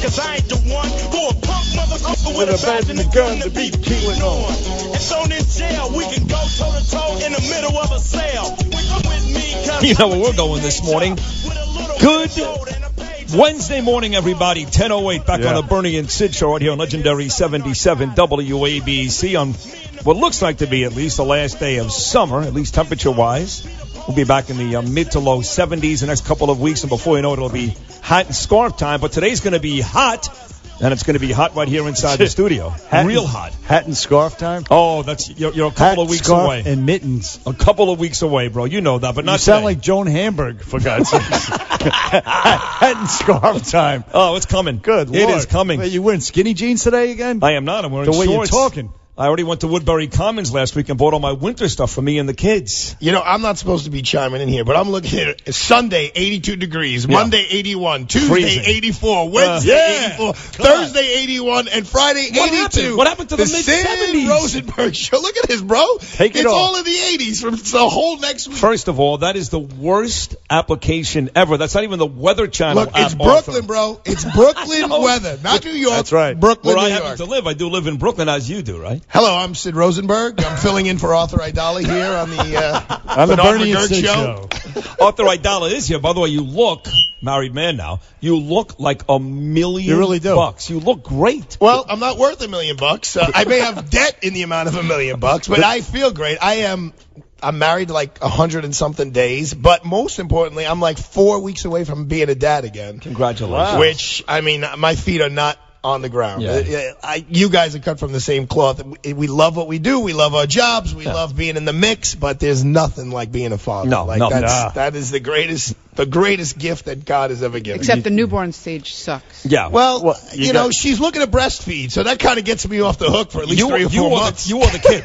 Cause I ain't the one for a punk motherfucker with a badge and a gun to be killing on. If thrown in jail, we can go toe to toe in the middle of a cell. Come with me, cause you know where we're going this morning. Good Wednesday morning, everybody. 10:08 back on the Bernie and Sid show right here on legendary 77 WABC on what looks like to be at least the last day of summer, at least temperature-wise. We'll be back in the mid to low 70s the next couple of weeks, and before you know it, it'll be hot and scarf time. But today's going to be hot, and it's going to be hot right here inside the studio. Real hot. Hat and scarf time? Oh, you're a couple of weeks away. And mittens. A couple of weeks away, bro. You know that, but not You sound like Joan Hamburg, for God's sake. Hat and scarf time. Oh, it's coming. Good Lord. It is coming. Wait, you wearing skinny jeans today again? I am not. I'm wearing shorts. The way shorts. you're talking. I already went to Woodbury Commons last week and bought all my winter stuff for me and the kids. You know, I'm not supposed to be chiming in here, but I'm looking at it. Sunday, 82 degrees. Monday, 81. Tuesday, Freezing. 84. Wednesday, 84. Thursday, 81. And Friday, 82. What happened to the mid-70s? Sid Rosenberg show. Look at this, bro. It's all in the 80s from the whole next week. First of all, that is the worst application ever. That's not even the Weather Channel Look, app. it's Brooklyn, bro. It's Brooklyn weather. Not New York. That's right. Brooklyn, Where New I York. happen to live. I do live in Brooklyn, as you do, right? Hello, I'm Sid Rosenberg. I'm filling in for Arthur Aidala here on the Bernie and Gerg Sid show. Arthur Aidala is here. By the way, you look, married man now, you look like $1 million. You really do. Bucks. You look great. Well, I'm not worth $1 million. I may have debt in the amount of $1 million, but I feel great. I'm married like 100 and something days, but most importantly, I'm like 4 weeks away from being a dad again. Congratulations. Wow. Which, I mean, my feet are not on the ground. You guys are cut from the same cloth. We love what we do. We love our jobs. We love being in the mix, but there's nothing like being a father. That is the greatest gift that God has ever given. Except the newborn stage sucks. Yeah. Well, you know, she's looking to breastfeed, so that kind of gets me off the hook for at least 3 or 4 months. You are the kid.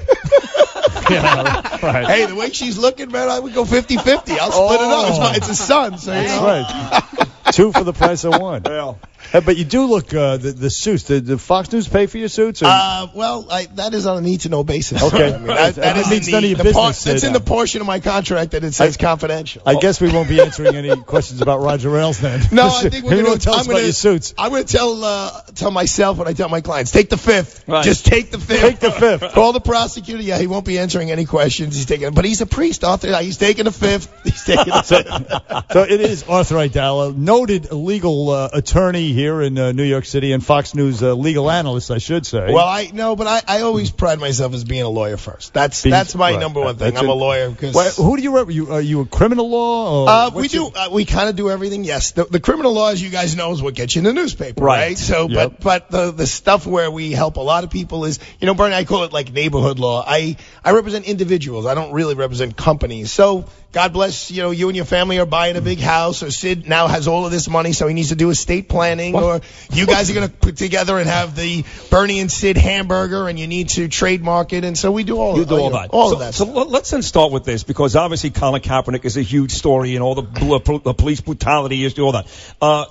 Right. Hey, the way she's looking, man, I would go 50-50. I'll split it up. It's a son, so you know. Right. 2 for the price of 1. Yeah. But you do look, the suits, did Fox News pay for your suits? Or? That is on a need-to-know basis. Okay. I mean, that is means none of your business. That's in the portion of my contract that it says confidential. I guess we won't be answering any questions about Roger Ailes then. No, I think we're going to tell us about your suits. I'm going to tell myself what I tell my clients. Take the fifth. Right. Just take the fifth. Take the fifth. Call the prosecutor. Yeah, he won't be answering any questions. But he's a priest, Arthur. He's taking the fifth. He's taking the fifth. So it is Arthur Aidala, noted legal attorney here in New York City and Fox News legal analyst, I should say. Well, I always pride myself as being a lawyer first. That's my number one thing. I'm a lawyer because. Who do you rep? Are you a criminal law? Or we kind of do everything. Yes, the criminal law, as you guys know, is what gets you in the newspaper, right? So, Yep. but the stuff where we help a lot of people is, Bernie, I call it like neighborhood law. I represent individuals. I don't really represent companies. So God bless, you and your family are buying a big house, or Sid now has all of this money, so he needs to do estate planning, or you guys are going to put together and have the Bernie and Sid hamburger, and you need to trademark it, and so we do all of that. So let's then start with this, because obviously Colin Kapernich is a huge story, and all the police brutality issue, all that.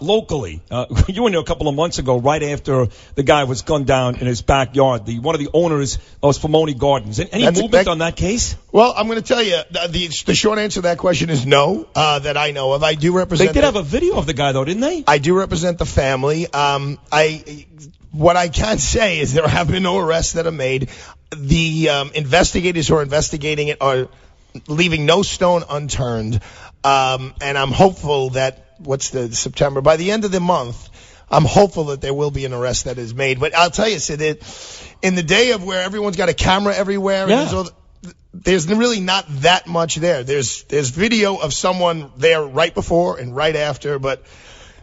Locally, you were there a couple of months ago, right after the guy was gunned down in his backyard. One of the owners of Spumoni Gardens. Any movement on that case? Well, I'm going to tell you, the short answer to that question is no, that I know of. I do represent. They did have a video of the guy, though, didn't they? I do represent the family. What I can say is there have been no arrests that are made. The investigators who are investigating it are leaving no stone unturned. And I'm hopeful that, September? By the end of the month, I'm hopeful that there will be an arrest that is made. But I'll tell you, Sid, in the day of where everyone's got a camera everywhere, and there's really not that much there. There's video of someone there right before and right after, but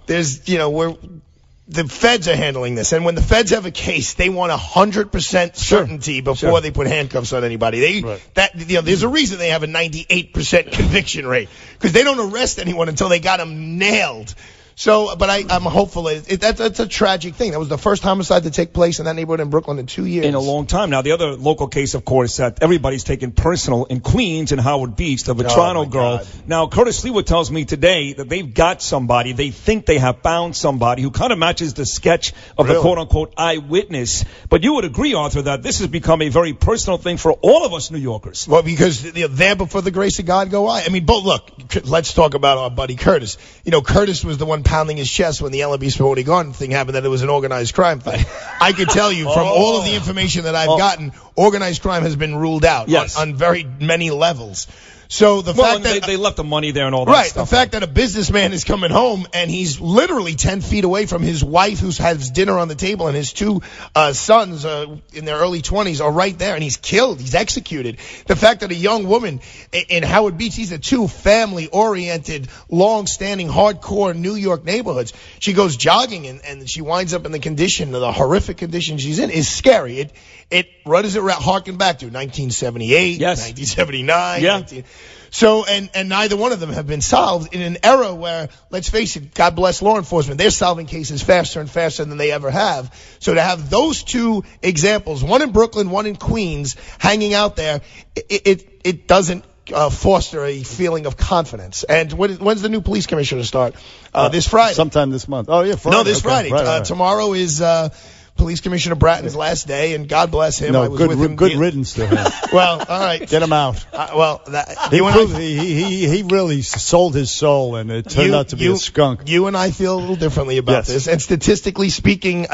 there's, the feds are handling this. And when the feds have a case, they want 100% certainty before they put handcuffs on anybody. There's a reason they have a 98% conviction rate, because they don't arrest anyone until they got them nailed. So, but I'm hopeful that's a tragic thing. That was the first homicide to take place in that neighborhood in Brooklyn in 2 years. In a long time. Now, the other local case, of course, that everybody's taken personal in Queens and Howard Beach, the Vetrano girl. God. Now, Curtis Leawood tells me today that they've got somebody, they think they have found somebody who kind of matches the sketch of the quote-unquote eyewitness. But you would agree, Arthur, that this has become a very personal thing for all of us New Yorkers. Well, because there before the grace of God go I. I mean, but look, let's talk about our buddy Curtis. Curtis was the one pounding his chest when the LMB Spaghetti Garden thing happened that it was an organized crime thing. I could tell you from all of the information that I've gotten, organized crime has been ruled out on very many levels. So the fact that they left the money there and all that right, stuff. the fact that a businessman is coming home and he's literally 10 feet away from his wife who has dinner on the table and his two sons in their early 20s are right there and he's killed, he's executed. The fact that a young woman in Howard Beach, these are two family-oriented, long-standing, hardcore New York neighborhoods. She goes jogging and she winds up in the horrific condition she's in is scary. What does it harken back to? 1978, 1979, So, and neither one of them have been solved in an era where, let's face it, God bless law enforcement, they're solving cases faster and faster than they ever have. So to have those two examples, one in Brooklyn, one in Queens, hanging out there, it doesn't foster a feeling of confidence. And when's the new police commissioner start? This Friday. Sometime this month. Oh, yeah, Friday. No, this Friday. Right. Tomorrow is Police Commissioner Bratton's last day, and God bless him. I was with him. Good riddance to him. Well, all right. Get him out. He really sold his soul, and it turned out to be a skunk. You and I feel a little differently about this. And statistically speaking,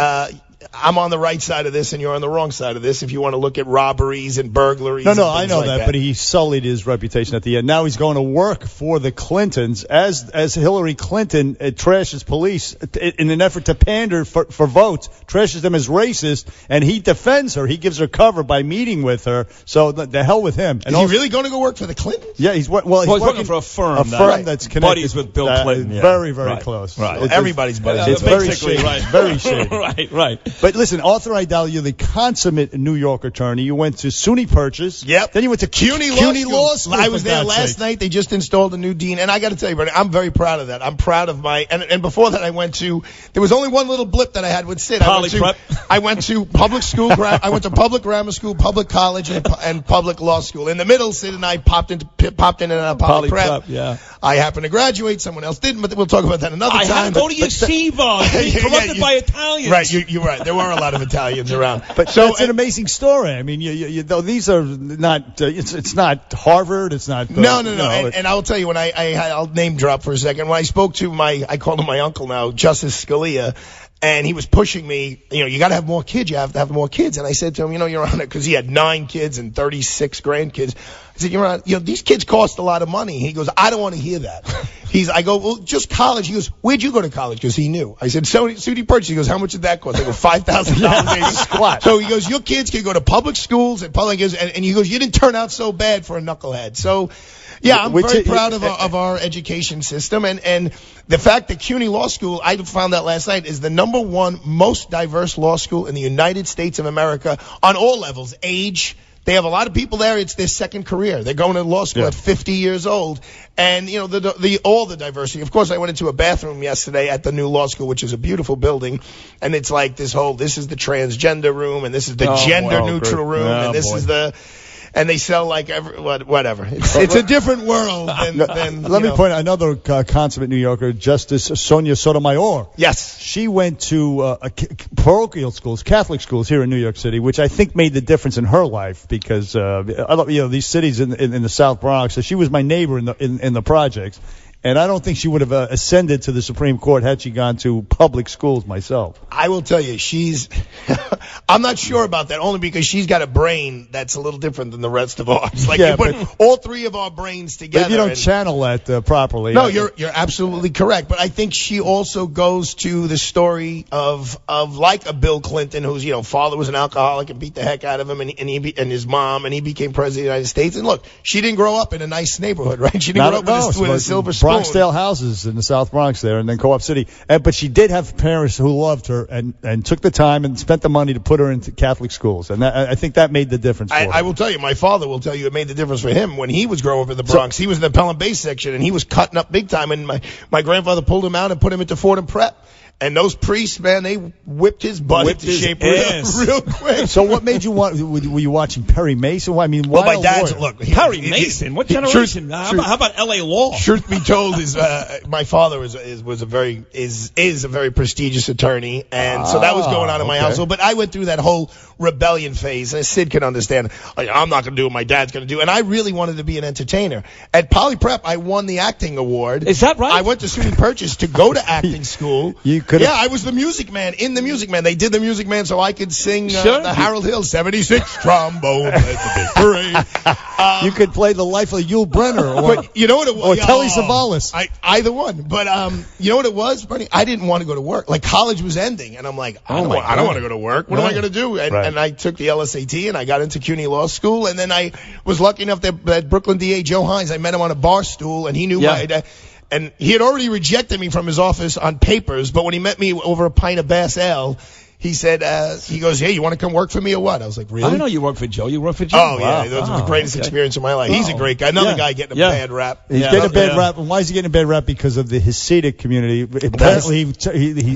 I'm on the right side of this and you're on the wrong side of this if you want to look at robberies and burglaries. No, I know that, but he sullied his reputation at the end. Now he's going to work for the Clintons as Hillary Clinton trashes police in an effort to pander for votes, trashes them as racist, and he defends her. He gives her cover by meeting with her. So the hell with him. And is he really going to go work for the Clintons? Yeah, he's working for a firm. That's connected. Buddies with Bill Clinton. Very, very close. Right. Well, everybody's buddies. It's very shady. Right. Very shady. Right. But listen, Arthur Aidala, you're the consummate New York attorney. You went to SUNY Purchase. Yep. Then you went to CUNY Law School. I was there last night. They just installed a new dean. And I got to tell you, Bernie, I'm very proud of that. I'm proud of and before that there was only one little blip that I had with Sid. I went to public school. I went to public grammar school, public college, and public law school. In the middle, Sid and I popped in and out of poly prep. Yeah. I happened to graduate. Someone else didn't, but we'll talk about that another time. I had to go to yeshiva, being corrupted by Italians. Right, you're right. There were a lot of Italians around. But so it's an amazing story. I mean, these are not. It's not Harvard. It's not. No. And I'll tell you when I'll name drop for a second. When I spoke to I call him my uncle now, Justice Scalia. And he was pushing me, you got to have more kids. You have to have more kids. And I said to him, Your Honor, because he had 9 kids and 36 grandkids. I said, Your Honor, these kids cost a lot of money. He goes, I don't want to hear that. I go, well, just college. He goes, where'd you go to college? Because he knew. I said, SUNY Purchase. He goes, how much did that cost? I go, $5,000 a squat. So he goes, your kids can go to public schools and and he goes, you didn't turn out so bad for a knucklehead. So, yeah, I'm very proud of our education system. And the fact that CUNY Law School, I found out last night, is the #1 most diverse law school in the United States of America on all levels, age. They have a lot of people there. It's their second career. They're going to law school at 50 years old. And, all the diversity. Of course, I went into a bathroom yesterday at the new law school, which is a beautiful building. And it's like this is the transgender room, and this is the gender neutral room, and this is and they sell like whatever. It's a different world than Let me point out another consummate New Yorker, Justice Sonia Sotomayor. Yes. She went to parochial schools, Catholic schools here in New York City, which I think made the difference in her life because these cities in the South Bronx. So she was my neighbor in the projects. And I don't think she would have ascended to the Supreme Court had she gone to public schools myself. I will tell you, I'm not sure about that, only because she's got a brain that's a little different than the rest of ours. Like, you put all three of our brains together. But you don't channel that properly. No, you're absolutely correct. But I think she also goes to the story of like a Bill Clinton, whose, father was an alcoholic and beat the heck out of him, and his mom, and he became president of the United States. And look, she didn't grow up in a nice neighborhood, right? She didn't grow up with a silver spoon. Bronxdale houses in the South Bronx there, and then Co-op City. But she did have parents who loved her and took the time and spent the money to put her into Catholic schools. And I think that made the difference for her. I will tell you, my father will tell you it made the difference for him when he was growing up in the Bronx. He was in the Pelham Bay section, and he was cutting up big time. And my grandfather pulled him out and put him into Fordham Prep. And those priests, man, they whipped his butt into shape real quick. So what made you want? Were you watching Perry Mason? I mean, well, my dad's look. Perry Mason. What generation? How about L.A. Law? Truth be told, my father was a very prestigious attorney, and so that was going on in my household. But I went through that whole rebellion phase, and Sid can understand. I'm not going to do what my dad's going to do, and I really wanted to be an entertainer. At Poly Prep, I won the acting award. Is that right? I went to SUNY Purchase to go to acting school. I was the Music Man in the Music Man. They did the Music Man so I could sing the Harold Hill 76 trombone at the big parade. You could play the life of Yul Brynner, but you know what it was? Or Telly Savalas. Either one. But you know what it was, Bernie? I didn't want to go to work. Like college was ending, and I'm like, I don't want to go to work. What am I going to do? And I took the LSAT, and I got into CUNY Law School, and then I was lucky enough that Brooklyn DA Joe Hines, I met him on a bar stool, and he knew and he had already rejected me from his office on papers, but when he met me over a pint of Bass Ale, he said, he goes, hey, you want to come work for me or what? I was like, really? I don't know you work for Joe. You work for Joe? Oh, yeah. That was the greatest experience of my life. He's a great guy. Another guy getting a bad rap. He's getting a bad rap. And why is he getting a bad rap? Because of the Hasidic community. Apparently,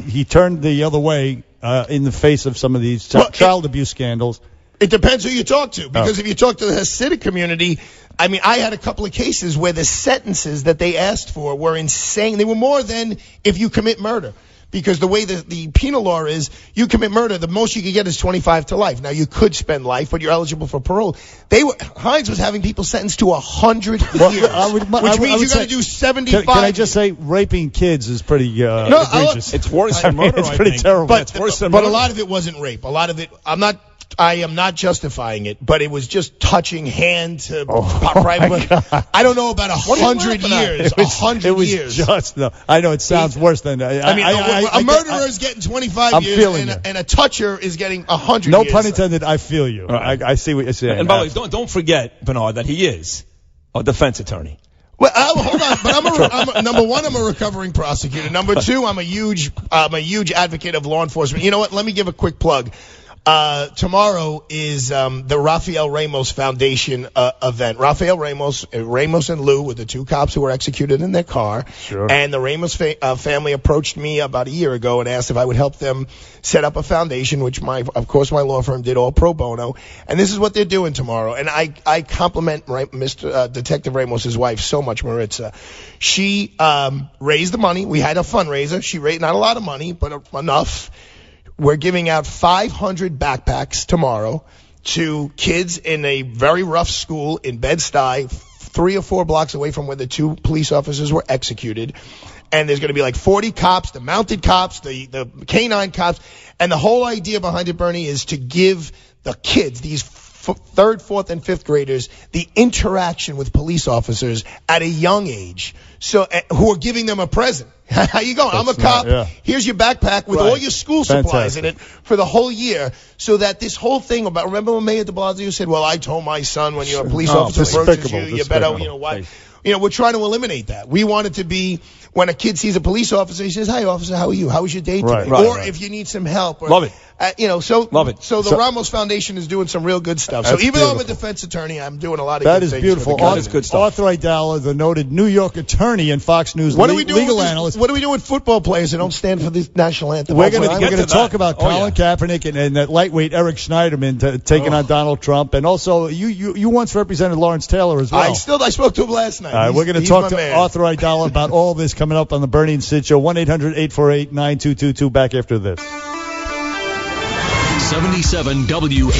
he turned the other way in the face of some of these child abuse scandals. It depends who you talk to, because if you talk to the Hasidic community, I mean, I had a couple of cases where the sentences that they asked for were insane. They were more than if you commit murder. Because the way the penal law is, you commit murder, the most you can get is 25 to life. Now, you could spend life, but you're eligible for parole. Hines was having people sentenced to 100 years, which means you got to do 75. Can I just say, raping kids is pretty egregious. It's worse than murder, It's pretty terrible. But it's worse than murder. But a lot of it wasn't rape. A lot of it, I am not justifying it, but it was just touching hand to private. I don't know about 100 years. 100 years. I know it sounds worse than. A murderer is getting 25 years, and a toucher is getting 100 years. No pun intended. I feel you. Right. I see what you're saying. And by the way, don't forget, Bernard, that he is a defense attorney. Well, hold on, but number one, I'm a recovering prosecutor. Number two, I'm a huge advocate of law enforcement. You know what? Let me give a quick plug. Tomorrow is the Rafael Ramos Foundation event. Rafael Ramos and Lou were the two cops who were executed in their car. Sure. And the Ramos family approached me about a year ago and asked if I would help them set up a foundation, which of course my law firm did all pro bono. And this is what they're doing tomorrow. And I compliment Mr. Detective Ramos's wife so much, Maritza. She raised the money. We had a fundraiser. She raised not a lot of money, but enough. We're giving out 500 backpacks tomorrow to kids in a very rough school in Bed-Stuy, 3 or 4 blocks away from where the 2 police officers were executed. And there's going to be like 40 cops, the mounted cops, the canine cops. And the whole idea behind it, Bernie, is to give the kids, these 3rd, 4th, and 5th graders, the interaction with police officers at a young age, so who are giving them a present. How you going? I'm a cop. Here's your backpack with all your school supplies in it for the whole year, so that this whole thing about, remember when Mayor de Blasio said, well, I told my son when you're a police officer approaches you better, why? We're trying to eliminate that. We want it to be when a kid sees a police officer, he says, hi, officer, how are you? How was your day today? If you need some help. Love it. Love it. So the Ramos Foundation is doing some real good stuff. So even though I'm a defense attorney, I'm doing a lot of good things. That is beautiful. That is good stuff. Arthur Aidala, the noted New York attorney and Fox News legal analyst. What do we do with football players that don't stand for the national anthem? We're going to talk about Colin Kaepernick and that lightweight Eric Schneiderman taking on Donald Trump. And also, you once represented Lawrence Taylor as well. I spoke to him last night. All right, we're going to talk to Arthur Aidala about all this coming up on the Bernie and Sid Show. 1-800-848-9222. Back after this. 77 WAB.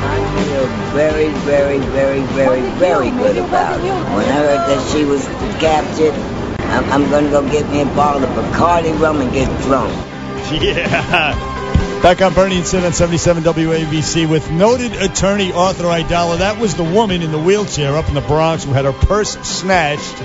I feel very, very, very, very, very good about it. When I heard that she was captured, I'm going to go get me a bottle of Bacardi rum and get drunk. Yeah. Back on Bernie and Sid on 77 WABC with noted attorney Arthur Aidala. That was the woman in the wheelchair up in the Bronx who had her purse snatched.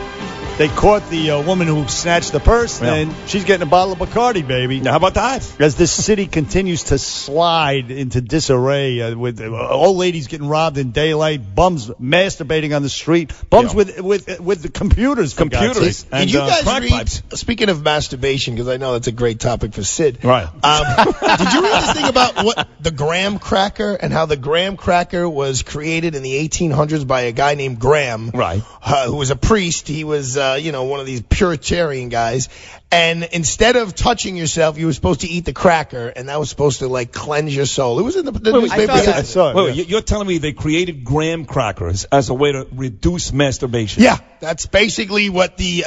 They caught the woman who snatched the purse, and she's getting a bottle of Bacardi, baby. Now, how about that? As this city continues to slide into disarray with old ladies getting robbed in daylight, bums masturbating on the street, bums with the computers. Computers. Did you guys read, speaking of masturbation, because I know that's a great topic for Sid. Right. Did you read this thing about the graham cracker and how the graham cracker was created in the 1800s by a guy named Graham, Right. Who was a priest. He was, one of these Puritarian guys. And instead of touching yourself, you were supposed to eat the cracker, and that was supposed to, like, cleanse your soul. It was in the newspaper. I saw it. Wait, you're telling me they created graham crackers as a way to reduce masturbation? Yeah, that's basically what the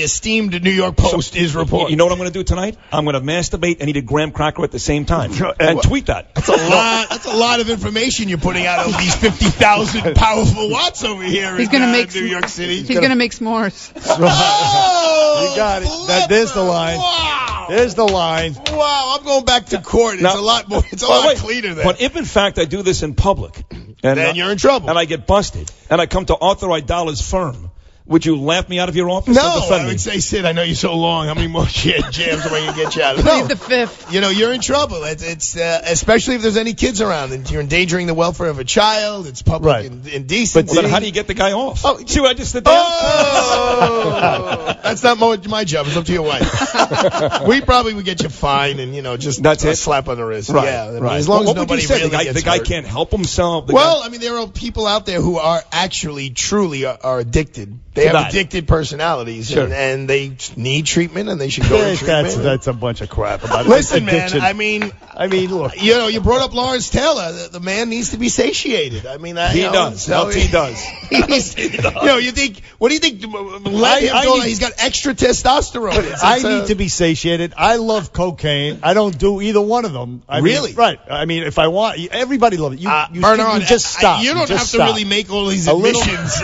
esteemed New York Post is reporting. You know what I'm going to do tonight? I'm going to masturbate and eat a graham cracker at the same time. And tweet that. That's a lot of information you're putting out of these 50,000 powerful watts over here He's in gonna make New York City. He's going to make s'mores. Oh, You got it. There's the line. Wow. There's the line. Wow, I'm going back to court. It's Now- a lot more. It's a lot cleaner than. But if in fact I do this in public, and Then you're in trouble. and I get busted, and I come to Arthur Aidala's firm, would you laugh me out of your office? or No, defend I me? would say, Sid, I know you're so long. How many more jams am I going to get you out of? Plead No. the fifth. You're in trouble. It's especially if there's any kids around, and you're endangering the welfare of a child. It's public Right. indecency. Well, then how do you get the guy off? Oh, see what I just did there? Oh, that's not my job. It's up to your wife. We probably would get you fined and just That's a it? slap on the wrist. Right, Yeah, I mean, right. as long What as would you nobody say? really The guy hurt. can't help himself. Well, I mean, there are people out there who are actually, truly are addicted. They To have that. addicted personalities, Sure. and they need treatment, and they should go to treatment. That's a bunch of crap about Listen, addiction. man, I mean, look. you brought up Lawrence Taylor. The man needs to be satiated. I mean, he does. so LT does. you think? What do you think? Let him go. He's got extra testosterone. I need to be satiated. I love cocaine. I don't do either one of them. Really? Right. I mean, if I want, everybody loves it. You Bernard, just stop. You don't just have to stop. really make all these A little- admissions.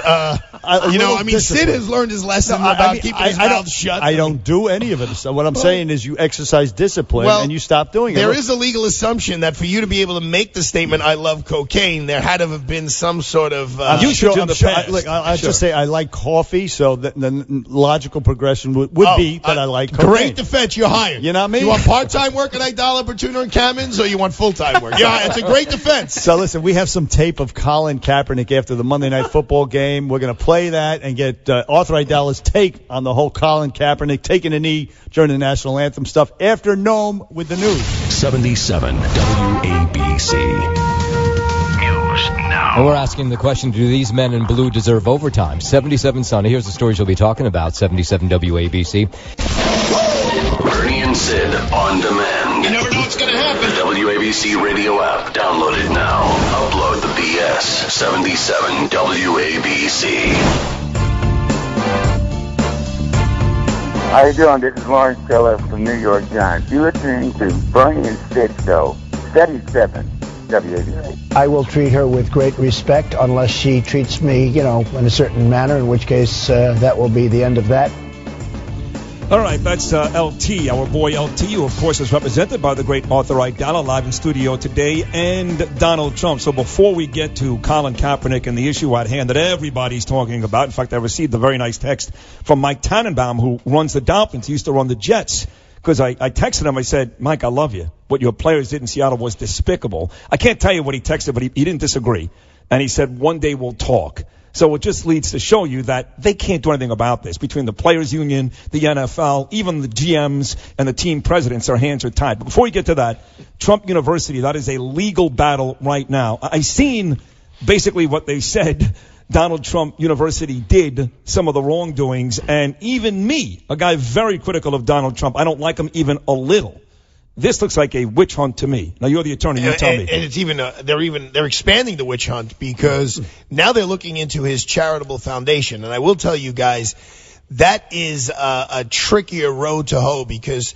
A little I mean, Sid discipline. has learned his lesson No, I about mean, keeping his I mouth don't, shut. I don't do any of it. So what I'm saying is you exercise discipline and you stop doing it. There Look, is a legal assumption that for you to be able to make the statement, I love cocaine, there had to have been some sort of... You should in the past. I'll Sure. just say I like coffee, so the logical progression would be that I like cocaine. Great defense, you're hired. You know what I mean? You want part-time work at Aidala, Bertuna, and Kamins, or you want full-time work? Yeah, it's a great defense. So listen, we have some tape of Colin Kaepernick after the Monday Night Football game. We're going to play that and get Arthur Aidala's take on the whole Colin Kaepernick taking a knee during the national anthem stuff after Nome with the news. 77 WABC. News now. And we're asking the question, do these men in blue deserve overtime? 77 Sunny. Here's the stories you'll be talking about. 77 WABC. Bernie and Sid on demand. You never know what's going to happen. The WABC radio app. Download it now. Upload the BS. 77 WABC. How you doing? This is Lawrence Taylor from New York Giants. You're listening to Bernie and Sid Show, 77 WABC. I will treat her with great respect unless she treats me, in a certain manner, in which case that will be the end of that. All right, that's LT, our boy LT, who, of course, is represented by the great Arthur Aidala, live in studio today, and Donald Trump. So before we get to Colin Kaepernick and the issue at hand that everybody's talking about, in fact, I received a very nice text from Mike Tannenbaum, who runs the Dolphins. He used to run the Jets. Because I texted him, I said, Mike, I love you. What your players did in Seattle was despicable. I can't tell you what he texted, but he didn't disagree. And he said, one day we'll talk. So it just leads to show you that they can't do anything about this. Between the Players Union, the NFL, even the GMs and the team presidents, their hands are tied. But before we get to that, Trump University, that is a legal battle right now. I've seen basically what they said Donald Trump University did, some of the wrongdoings, and even me, a guy very critical of Donald Trump, I don't like him even a little. This looks like a witch hunt to me. Now, you're the attorney. You tell me. And it's even they're expanding the witch hunt because now they're looking into his charitable foundation. And I will tell you guys, that is a trickier road to hoe because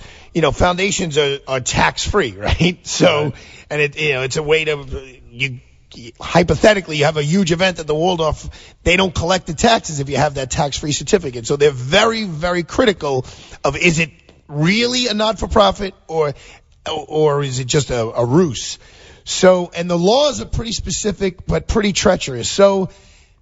foundations are tax free, right? So, and it's a way to hypothetically, you have a huge event at the Waldorf. They don't collect the taxes if you have that tax free certificate. So they're very, very critical of is it really a not-for-profit or is it just a ruse? So, and the laws are pretty specific but pretty treacherous. So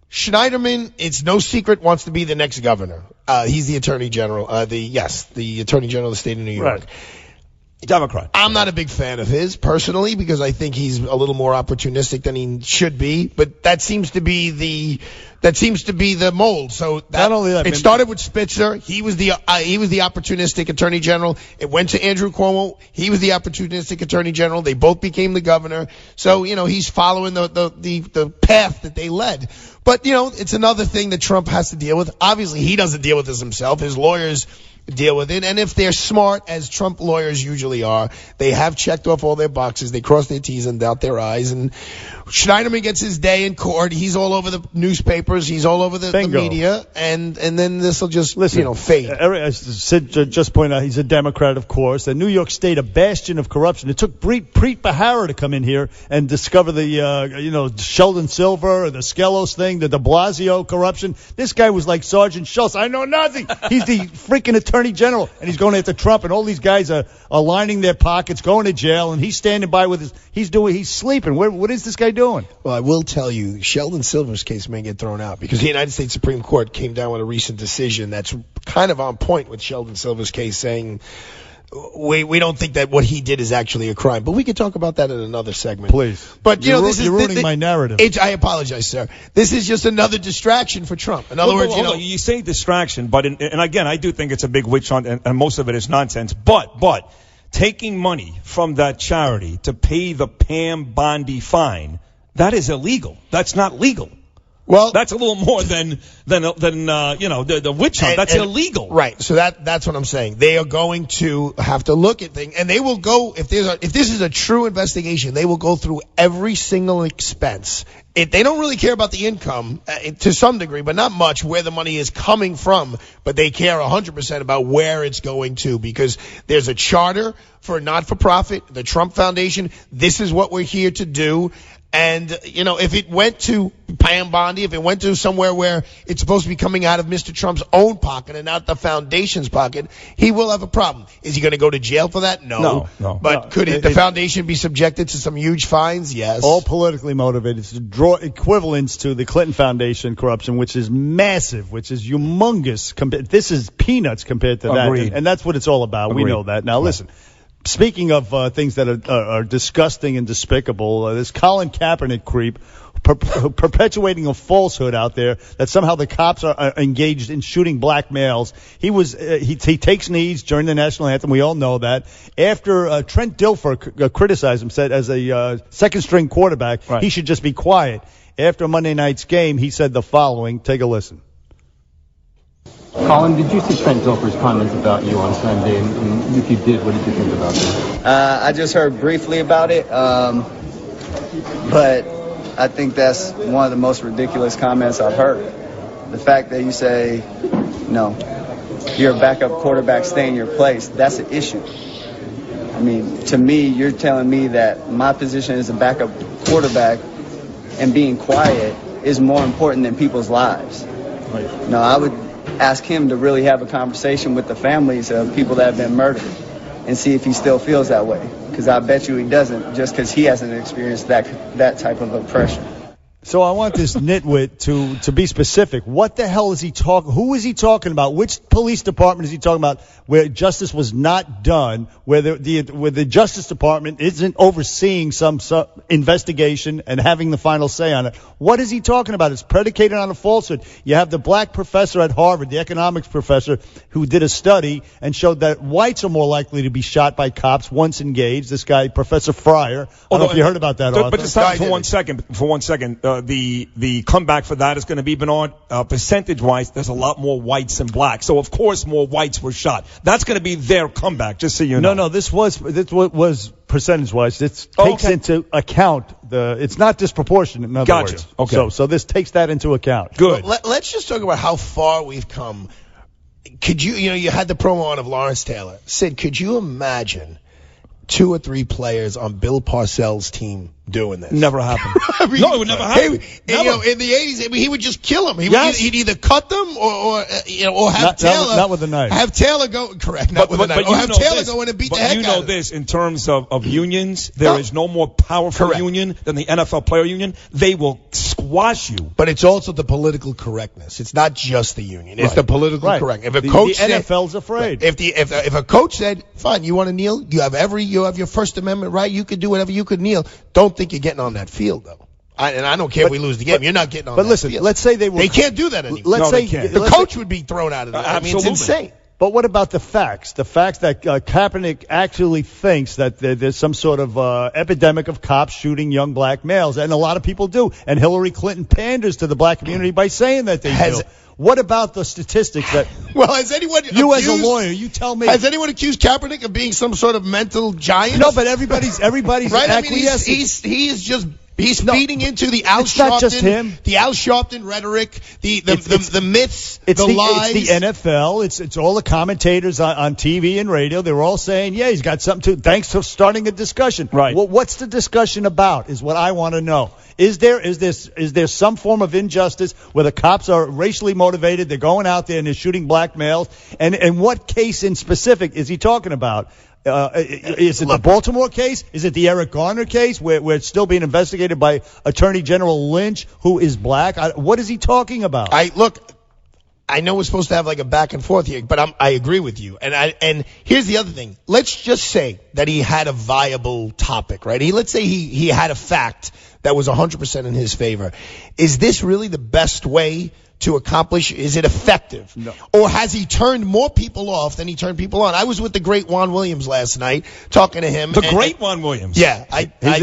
Schneiderman, it's no secret, wants to be the next governor. He's the attorney general, the attorney general of the state of New York. Right. Democrat. I'm not a big fan of his personally because I think he's a little more opportunistic than he should be. But that seems to be the mold. So not only that, it started with Spitzer. He was the opportunistic attorney general. It went to Andrew Cuomo. He was the opportunistic attorney general. They both became the governor. So he's following the path that they led. But it's another thing that Trump has to deal with. Obviously, he doesn't deal with this himself. His lawyers deal with it. And if they're smart, as Trump lawyers usually are, they have checked off all their boxes. They cross their T's and dot their I's. And Schneiderman gets his day in court. He's all over the newspapers. He's all over the media. And then this will just, fade. As Sid just pointed out, he's a Democrat, of course. And New York State, a bastion of corruption. It took Preet Bharara to come in here and discover the, Sheldon Silver, or the Skelos thing, the de Blasio corruption. This guy was like Sergeant Schultz. I know nothing. He's the freaking Attorney General, and he's going after Trump, and all these guys are lining their pockets, going to jail, and he's standing by with he's sleeping. What is this guy doing? Well, I will tell you, Sheldon Silver's case may get thrown out because the United States Supreme Court came down with a recent decision that's kind of on point with Sheldon Silver's case, saying we don't think that what he did is actually a crime. But we could talk about that in another segment. Please. But you're ruining my narrative. I apologize, sir. This is just another distraction for Trump. In other words, you say distraction, but and again, I do think it's a big witch hunt, and most of it is nonsense. But taking money from that charity to pay the Pam Bondi fine, that is illegal. That's not legal. Well, that's a little more than the witch hunt. That's illegal. Right. So that's what I'm saying. They are going to have to look at things, and they will go if this is a true investigation. They will go through every single expense. They don't really care about the income to some degree, but not much where the money is coming from. But they care 100% about where it's going to, because there's a charter for a not-for-profit, the Trump Foundation. This is what we're here to do. And, if it went to Pam Bondi, if it went to somewhere where it's supposed to be coming out of Mr. Trump's own pocket and not the foundation's pocket, he will have a problem. Is he going to go to jail for that? No. But could the foundation be subjected to some huge fines? Yes. All politically motivated to draw equivalents to the Clinton Foundation corruption, which is massive, which is humongous. This is peanuts compared to Agreed. that. And that's what it's all about. Agreed. We know that. Now, listen. Speaking of things that are disgusting and despicable, this Colin Kaepernick creep perpetuating a falsehood out there that somehow the cops are engaged in shooting black males. He takes knees during the national anthem. We all know that. After Trent Dilfer criticized him, said as a second-string quarterback, he should just be quiet. After Monday night's game, he said the following. Take a listen. Colin, did you see Trent Dilfer's comments about you on Sunday? And if you did, what did you think about them? I just heard briefly about it, but I think that's one of the most ridiculous comments I've heard. The fact that you say, no, you're a backup quarterback, stay in your place, that's an issue. I mean, to me, you're telling me that my position as a backup quarterback and being quiet is more important than people's lives. Right. No, I would ask him to really have a conversation with the families of people that have been murdered and see if he still feels that way. Because I bet you he doesn't, just because he hasn't experienced that type of oppression. So I want this nitwit to be specific. What the hell is he talking? Who is he talking about? Which police department is he talking about where justice was not done, where the Justice Department isn't overseeing some investigation and having the final say on it? What is he talking about? It's predicated on a falsehood. You have the black professor at Harvard, the economics professor, who did a study and showed that whites are more likely to be shot by cops once engaged. This guy, Professor Fryer. I don't know if you heard about that. But just stop for 1 second. For 1 second. The comeback for that is going to be, Bernard, percentage-wise, there's a lot more whites than blacks. So, of course, more whites were shot. That's going to be their comeback, just so you know. No, this was percentage-wise. It takes into account it's not disproportionate, in other words. Okay. So this takes that into account. Good. Well, let's just talk about how far we've come. Could you had the promo on of Lawrence Taylor. Sid, could you imagine 2 or 3 players on Bill Parcells' team doing this. Never happened. I mean, No, it would never happen. In the 80s, he would just kill him. Yes. He'd either cut them or have Taylor. Not with a knife. Have Taylor go, correct, not with a knife. Or have Taylor go in and beat the heck out of him. But you know this, in terms of unions, there is no more powerful union than the NFL player union. They will squash you. But it's also the political correctness. It's not just the union. It's the political correctness. If a coach the NFL's afraid. If a coach said, fine, you want to kneel? You have your First Amendment right. You could do whatever. You could kneel. Don't think you're getting on that field, though. I don't care if we lose the game. You're not getting on that field. But listen, let's say they can't do that anymore. The coach would be thrown out of there. I mean, it's insane. But what about the facts? The facts that Kapernich actually thinks that there's some sort of epidemic of cops shooting young black males, and a lot of people do. And Hillary Clinton panders to the black community by saying that they do. What about the statistics that? Well, has anyone as a lawyer, you tell me. Has anyone accused Kapernich of being some sort of mental giant? No, but everybody's right. I mean, he's feeding into the Al Sharpton, not just him. The Al Sharpton rhetoric, the myths, the lies. It's the NFL. It's all the commentators on TV and radio. They're all saying, yeah, he's got something to. Thanks for starting a discussion. Right. Well, what's the discussion about? Is what I want to know. Is there some form of injustice where the cops are racially motivated? They're going out there and they're shooting black males. And what case in specific is he talking about? Is it the Baltimore case? Is it the Eric Garner case where it's still being investigated by Attorney General Lynch, who is black? What is he talking about? I know we're supposed to have like a back and forth here, but I agree with you. And here's the other thing. Let's just say that he had a viable topic, right? Let's say he had a fact that was 100% in his favor. Is this really the best way to accomplish? Is it effective? No. Or has he turned more people off than he turned people on? I was with the great Juan Williams last night talking to him. Juan Williams. Yeah.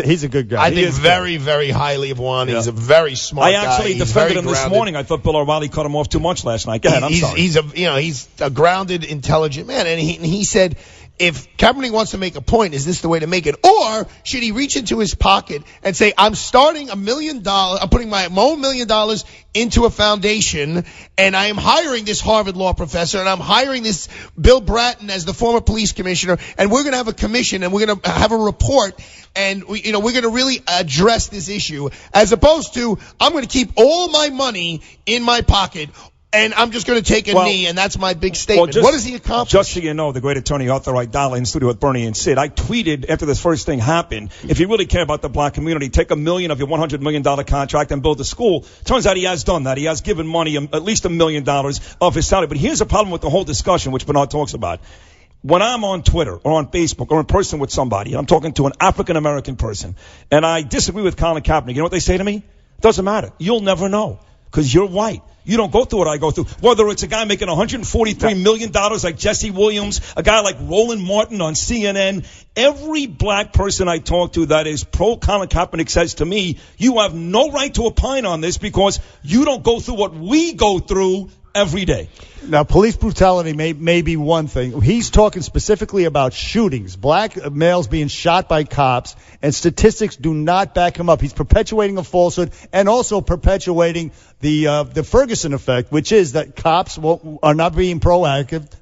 He's a good guy. I think very, very highly of Juan. Yeah. He's a very smart guy. I actually defended him this morning. I thought Bill O'Reilly cut him off too much last night. Go ahead, I'm sorry. He's a grounded, intelligent man. And he said, if Kapernich wants to make a point, is this the way to make it? Or should he reach into his pocket and say, I'm starting $1 million, I'm putting my own $1 million into a foundation, and I am hiring this Harvard law professor, and I'm hiring this Bill Bratton as the former police commissioner, and we're going to have a commission, and we're going to have a report, and we're going to really address this issue, as opposed to, I'm going to keep all my money in my pocket, and I'm just going to take a knee, and that's my big statement. What does he accomplish? Just so you know, the great attorney Arthur Aidala in studio with Bernie and Sid, I tweeted after this first thing happened, if you really care about the black community, take $1 million of your $100 million contract and build a school. Turns out he has done that. He has given money, at least $1 million of his salary. But here's the problem with the whole discussion, which Bernard talks about. When I'm on Twitter or on Facebook or in person with somebody, and I'm talking to an African-American person, and I disagree with Colin Kaepernick, you know what they say to me? Doesn't matter. You'll never know, because you're white. You don't go through what I go through. Whether it's a guy making $143 million like Jesse Williams, a guy like Roland Martin on CNN, every black person I talk to that is pro-Colin Kaepernick says to me, you have no right to opine on this because you don't go through what we go through every day. Now, police brutality may be one thing. He's talking specifically about shootings, black males being shot by cops, and statistics do not back him up. He's perpetuating a falsehood and also perpetuating the Ferguson effect, which is that cops are not being proactive,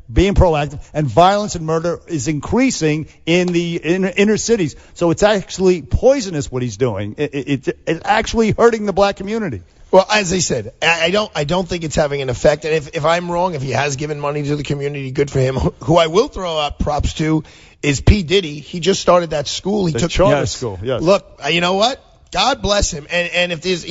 and violence and murder is increasing in the inner cities. So it's actually poisonous what he's doing. It's actually hurting the black community. Well, as I said, I don't think it's having an effect. And if I'm wrong, if he has given money to the community, good for him. Who I will throw out props to is P. Diddy. He just started that school. He took charter school. Yes. Look, you know what? God bless him. And if there's,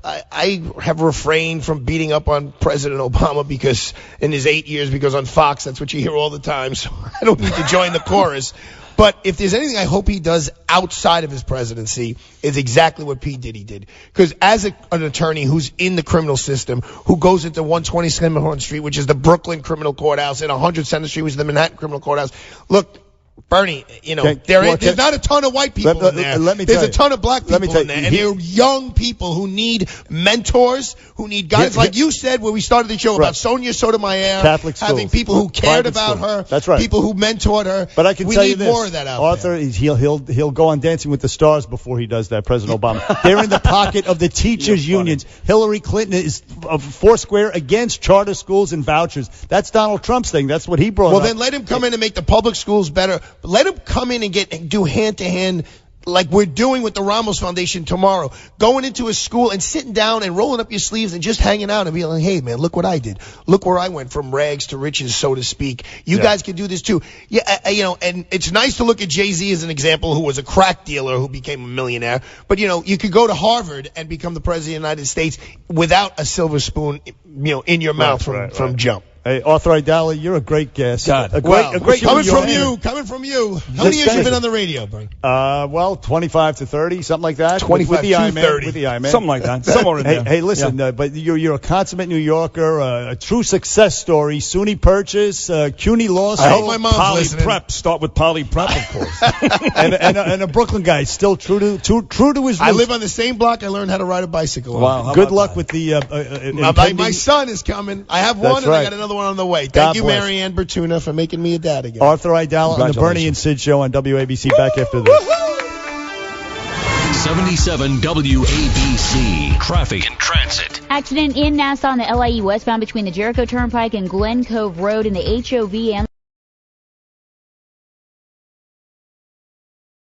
I have refrained from beating up on President Obama because in his 8 years, because on Fox, that's what you hear all the time. So I don't need to join the chorus. But if there's anything I hope he does outside of his presidency, is exactly what P. Diddy did. Because as an attorney who's in the criminal system, who goes into 120 Slimhorn Street, which is the Brooklyn criminal courthouse, and 100 Center Street, which is the Manhattan criminal courthouse, look, Bernie, there's not a ton of white people in there. There's a ton of black people in there. And they're young people who need mentors, who need guys like you said when we started the show about Sonia Sotomayor, Catholic schools, having people who cared about her, that's right, people who mentored her. But I can tell you this, more of that out Arthur, there. He'll go on Dancing with the Stars before he does that, President Obama. They're in the pocket of the teachers' unions. Hillary Clinton is foursquare against charter schools and vouchers. That's Donald Trump's thing. That's what he brought up. Well, then let him come in and make the public schools better. Let him come in and do hand-to-hand like we're doing with the Ramos Foundation tomorrow, going into a school and sitting down and rolling up your sleeves and just hanging out and being like, hey, man, look what I did. Look where I went from rags to riches, so to speak. You guys can do this too. Yeah, and it's nice to look at Jay-Z as an example, who was a crack dealer who became a millionaire. But, you could go to Harvard and become the president of the United States without a silver spoon, in your mouth from jump. Hey, Arthur Aidala, you're a great guest. God. A great coming from you. How many years you been on the radio, Bernie? 25 to 30, something like that. 25 to 30. With the I-Man. Something like that. Somewhere in there. Hey, listen, but you're a consummate New Yorker, a true success story. SUNY Purchase, CUNY Law School. I hope my mom's Poly listening. Prep. Start with Poly Prep, of course. and a Brooklyn guy, still true to his roots. I live on the same block I learned how to ride a bicycle. Wow. Good luck with the my son is coming. I have one, and I got another one on the way. Thank you, Marianne Bertuna, for making me a dad again. Arthur Aidala on the Bernie and Sid Show on WABC. Back after this. 77 WABC. Traffic and transit. Accident in Nassau on the LIE westbound between the Jericho Turnpike and Glen Cove Road in the HOV and